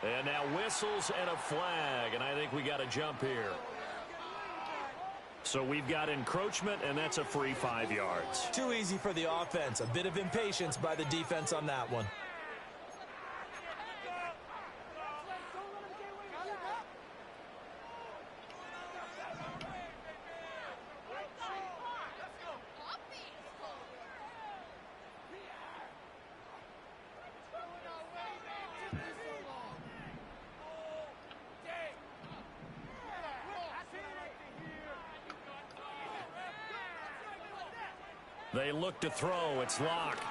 B: And now whistles and a flag, and I think we got a jump here. So we've got encroachment, and that's a free 5 yards.
D: Too easy for the offense. A bit of impatience by the defense on that one.
B: They look to throw. It's locked.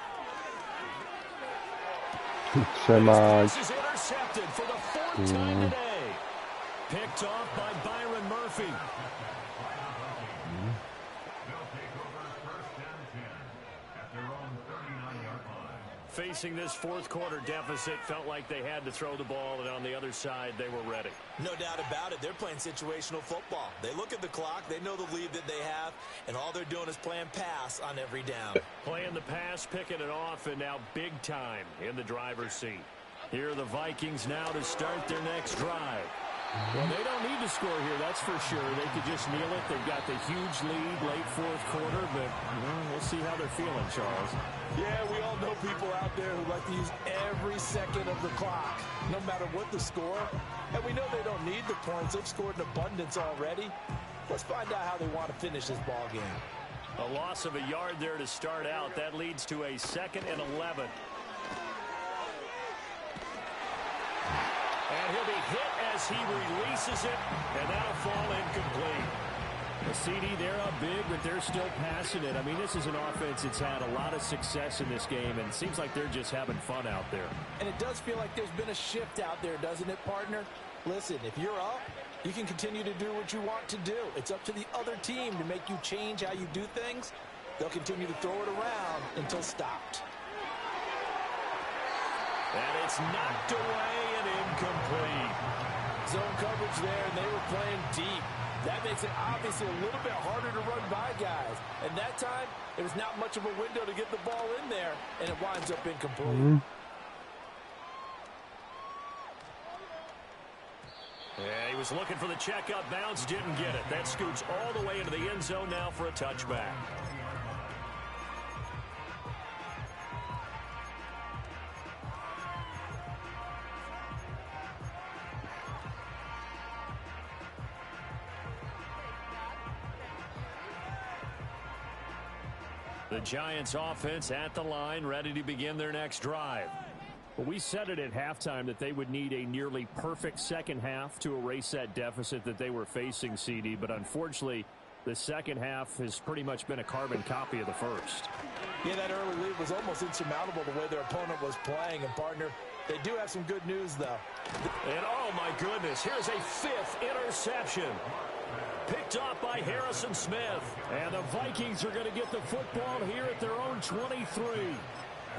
A: Trzymać.
B: This is intercepted for the 4th time today. Picked off by Byron Murphy. Facing this 4th quarter deficit, felt like they had to throw the ball, and on the other side, they were ready.
D: No doubt about it. They're playing situational football. They look at the clock. They know the lead that they have, and all they're doing is playing pass on every down.
B: Playing the pass, picking it off, and now big time in the driver's seat. Here are the Vikings now to start their next drive.
G: Well, they don't need to score here, that's for sure. They could just kneel it. They've got the huge lead late 4th quarter, but we'll see how they're feeling, Charles.
E: Yeah, we all know people out there who like to use every second of the clock, no matter what the score. And we know they don't need the points. They've scored in abundance already. Let's find out how they want to finish this ball game.
B: A loss of a yard there to start out. That leads to a 2nd and 11. And he'll be hit as he releases it, and that'll fall incomplete.
G: The CD, they're up big, but they're still passing it. I mean, this is an offense that's had a lot of success in this game, and it seems like they're just having fun out there.
E: And it does feel like there's been a shift out there, doesn't it, partner? Listen, if you're up, you can continue to do what you want to do. It's up to the other team to make you change how you do things. They'll continue to throw it around until stopped.
B: And it's knocked away and incomplete.
E: Zone coverage there, and they were playing deep. That makes it obviously a little bit harder to run by guys. And that time, it was not much of a window to get the ball in there, and it winds up incomplete.
B: Yeah, he was looking for the checkup bounce, didn't get it. That scoots all the way into the end zone now for a touchback. The Giants offense at the line, ready to begin their next drive.
G: Well, we said it at halftime that they would need a nearly perfect second half to erase that deficit that they were facing, CD, but unfortunately, the second half has pretty much been a carbon copy of the first.
E: Yeah, that early lead was almost insurmountable the way their opponent was playing. And, partner, They do have some good news, though.
B: And oh my goodness, here's a 5th interception. Picked off by Harrison Smith.
G: And the Vikings are going to get the football here at their own 23.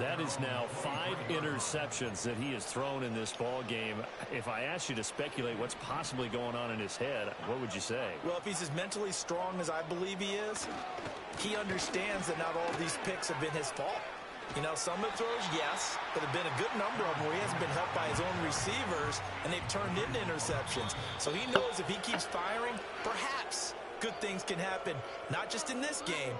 B: That is now 5 interceptions that he has thrown in this ball game. If I asked you to speculate what's possibly going on in his head, what would you say?
D: Well, if he's as mentally strong as I believe he is, he understands that not all of these picks have been his fault. You know, some of the throws, yes, but there have been a good number of them where he hasn't been helped by his own receivers, and they've turned into interceptions. So he knows if he keeps firing, perhaps good things can happen, not just in this game,